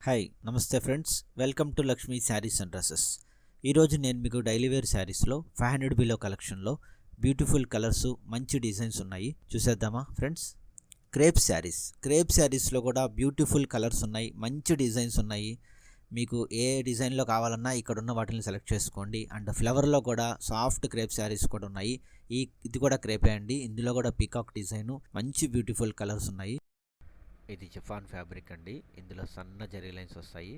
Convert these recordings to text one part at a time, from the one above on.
Hi నమస్తే friends, welcome to Lakshmi saris and dresses. ఈరోజు నేను మీకు డైలీ వేర్ శారీస్లో 500 బిలో కలెక్షన్లో బ్యూటిఫుల్ కలర్స్, మంచి డిజైన్స్ ఉన్నాయి. చూసేద్దామా ఫ్రెండ్స్? క్రేప్ శారీస్లో కూడా బ్యూటిఫుల్ కలర్స్ ఉన్నాయి, మంచి డిజైన్స్ ఉన్నాయి. మీకు ఏ డిజైన్లో కావాలన్నా ఇక్కడ ఉన్న వాటిని సెలెక్ట్ చేసుకోండి. అండ్ ఫ్లవర్లో కూడా సాఫ్ట్ క్రేప్ శారీస్ కూడా ఉన్నాయి. ఇది కూడా క్రేపే అండి. ఇందులో కూడా పీకాక్ డిజైను, మంచి బ్యూటిఫుల్ కలర్స్ ఉన్నాయి. ఇది చిఫాన్ ఫ్యాబ్రిక్ అండి. ఇందులో సన్న జరీ లైన్స్ వస్తాయి.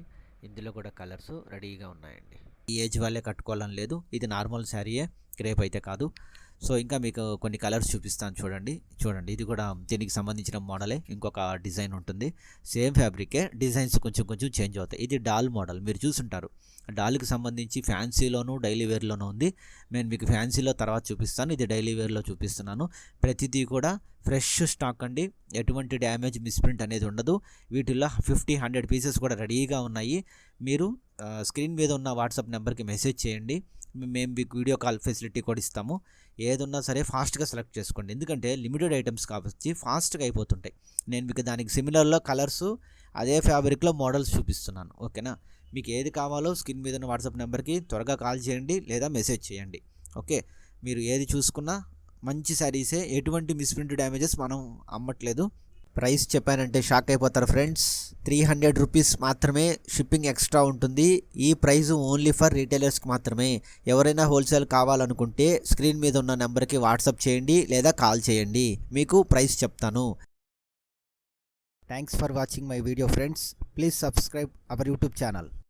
ఇందులో కూడా కలర్స్ రెడీగా ఉన్నాయండి. ఈ ఏజ్ వాళ్ళే కట్టుకోవాలని లేదు. ఇది నార్మల్ శారీయే, క్రేప్ అయితే కాదు. సో ఇంకా మీకు కొన్ని కలర్స్ చూపిస్తాను. చూడండి. ఇది కూడా దీనికి సంబంధించిన మోడలే. ఇంకొక డిజైన్ ఉంటుంది, సేమ్ ఫ్యాబ్రికే, డిజైన్స్ కొంచెం చేంజ్ అవుతాయి. ఇది డాల్ మోడల్, మీరు చూసుంటారు. డాల్కి సంబంధించి ఫ్యాన్సీలోను డైలీ వేర్లోనూ ఉంది. నేను మీకు ఫ్యాన్సీలో తర్వాత చూపిస్తాను, ఇది డైలీ వేర్లో చూపిస్తున్నాను. ప్రతిదీ కూడా ఫ్రెష్ స్టాక్ అండి. ఎటువంటి డ్యామేజ్, మిస్ప్రింట్ అనేది ఉండదు. వీటిల్లో 50-100 పీసెస్ కూడా రెడీగా ఉన్నాయి. మీరు స్క్రీన్ మీద ఉన్న వాట్సాప్ నెంబర్కి మెసేజ్ చేయండి. మేము మీకు వీడియో కాల్ ఫెసిలిటీ కూడా ఇస్తాము. ఏదున్నా సరే ఫాస్ట్గా సెలెక్ట్ చేసుకోండి, ఎందుకంటే లిమిటెడ్ ఐటమ్స్ కాబట్టి ఫాస్ట్గా అయిపోతుంటాయి. నేను మీకు దానికి సిమిలర్లో కలర్స్, అదే ఫ్యాబ్రిక్లో మోడల్స్ చూపిస్తున్నాను. ఓకేనా? మీకు ఏది కావాలో స్క్రీన్ మీద ఉన్న వాట్సాప్ నెంబర్కి త్వరగా కాల్ చేయండి లేదా మెసేజ్ చేయండి. ఓకే, మీరు ఏది చూసుకున్నా మంచి శారీసే. ఎటువంటి మిస్ప్రింట్ డ్యామేజెస్ మనం అమ్మట్లేదు. ప్రైస్ చెప్పానంటే షాక్ అయిపోతారు ఫ్రెండ్స్. 300 రూపీస్ మాత్రమే, షిప్పింగ్ ఎక్స్ట్రా ఉంటుంది. ఈ ప్రైస్ ఓన్లీ ఫర్ రీటైలర్స్కి మాత్రమే. ఎవరైనా హోల్సేల్ కావాలనుకుంటే స్క్రీన్ మీద ఉన్న నెంబర్కి వాట్సాప్ చేయండి లేదా కాల్ చేయండి, మీకు ప్రైస్ చెప్తాను. Thanks for watching my video friends. Please subscribe our YouTube channel.